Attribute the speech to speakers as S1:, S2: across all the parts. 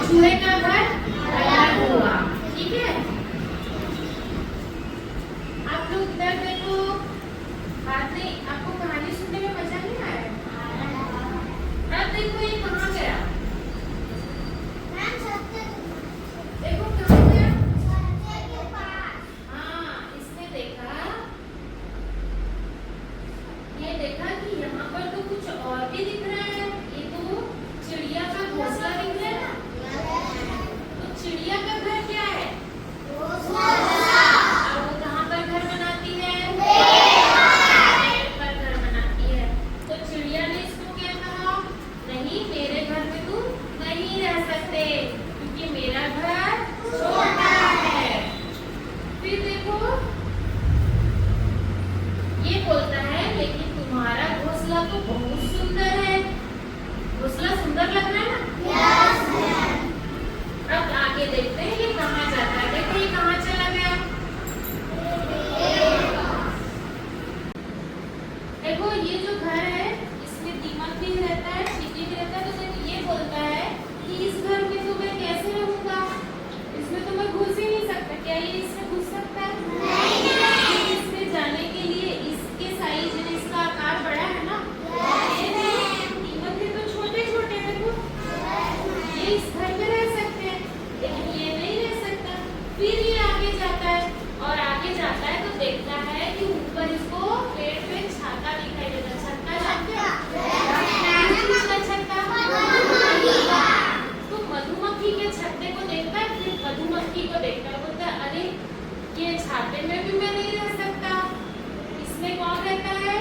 S1: चूहे का घर अलग हुआ। ठीक है, आप लोग इधर देखो। बात नहीं, आपको कहानी सुनने में मजा नहीं आया? अब देखो ये कहाँ गया? देखो कहाँ गया? हाँ, इसने देखा, ये देखा कि यहाँ पर तो कुछ और भी दिख रहा है। ये तो चिड़िया का घोंसला दिख रहा है ना। तो चिड़िया का घर क्या है? और वो कहाँ पर घर बनाती है? पेड़ पर घर बनाती है। तो चिड़िया ने इसको क्या कहा? नहीं, मेरे घर में तुम नहीं रह सकते क्योंकि मेरा घर छोटा है। फिर देखो ये बोलता है, लेकिन तुम्हारा घोंसला तो बहुत सुंदर है। घोंसला सुंदर लग रहा है ना? अब आगे देखते हैं ये कहाँ जाता है। देखो ये कहाँ चला गया। देखो ये जो घर है इसमें दीमक भी रहता है, चींटी भी रहता है। तो देखो ये बोलता है कि इस घर में तो मैं कैसे रहूंगा, इसमें तो मैं घुस ही नहीं सकता। क्या ये इसमें घुस सकता है? नहीं। इसमें जाने के लिए इसके साइज में इसका आकार बड़ा है ना। दीमक के तो छोटे छोटे हैं। देखो ये इस घर में रह सकते हैं लेकिन ये नहीं रह सकता। फिर ये आगे जाता है और आगे जाता है तो देखता है कि ऊपर इसको पेड़ पे छाता दिखाई देता है। छत्ता जानते हो? किसका छत्ता? तो मधुमक्खी के छत्ते को देखता है, फिर मधुमक्खी को देखता है, बोलता है अरे ये छाते में भी मैं नहीं रह सकता। इसमें कौन रहता है?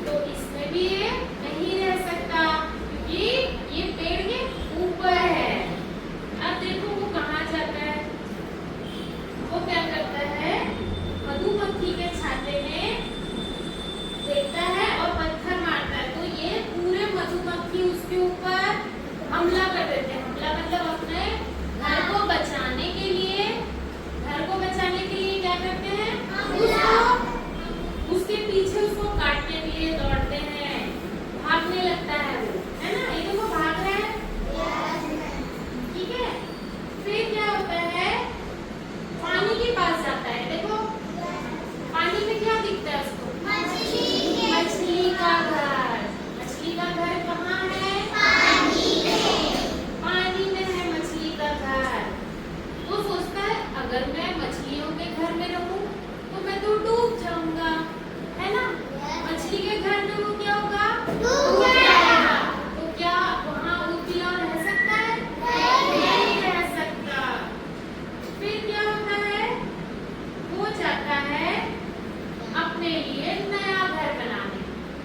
S1: तो इसमें भी ये नहीं रह सकता क्योंकि ये पेड़ के ऊपर है। अब देखो वो कहाँ जाता है। वो क्या करता है, मधुमक्खी के छाते में देखता है और पत्थर मारता है। तो ये पूरे मधुमक्खी उसके ऊपर हमला कर देते हैं। हमला मतलब अपने घर को बचाने के लिए, घर को बचाने के लिए क्या करते हैं? उसके पीछे उसको काटने के लिए दौड़ते हैं। भागने लगता है वो, है ना? ये देखो भाग रहा है। ठीक है, फिर क्या होता है, पानी के पास जाता है। देखो पानी में क्या दिखता है उसको? मछली का घर। मछली का घर कहाँ है? पानी में है मछली का घर। वो सोचता है अगर मैं मछलियों के घर में रहूं तो मैं तो डूब जाऊंगा, है ना? मछली के घर में वो क्या होगा? डूब जाएगा। तो क्या वहाँ उल्टियाँ रह सकता है? नहीं रह सकता। फिर क्या होता है, वो जाता है अपने लिए नया घर बनाने।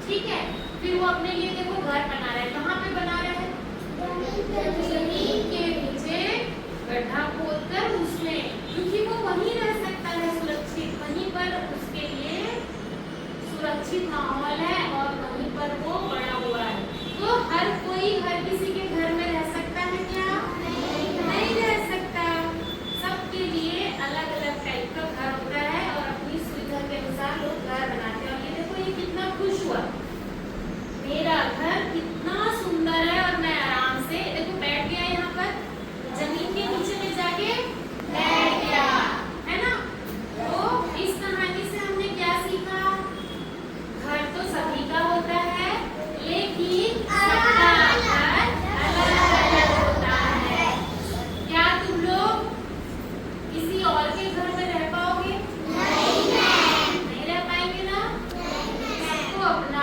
S1: ठीक है, फिर वो अपने लिए देखो घर बना रहा है। कहाँ पे बना रहा है? जमीन के नीचे गड्ढा खोदकर उसमें, क्योंकि वो वहीं रह सकता है सुरक्षित। वहीं पर उसके लिए सुरक्षित माहौल है और वहीं पर वो बड़ा हुआ है। तो हर कोई हर किसी के घर में रह सकता है क्या? नहीं रह सकता। सबके लिए अलग अलग टाइप का घर होता है और अपनी सुविधा के अनुसार लोग घर बनाते हैं। और ये देखो ये कितना खुश हुआ, मेरा घर कितना सुंदर है और मैं आराम से देखो बैठ गया यहाँ पर, जमीन के नीचे में जाके बैठ गया, है ना? तो इस कहानी से हमने क्या सीखा? घर तो सभी का होता है लेकिन सबका घर अलग अलग होता है। क्या तुम लोग किसी और के घर में रह पाओगे? नहीं रह पाएंगे ना? सबको अपना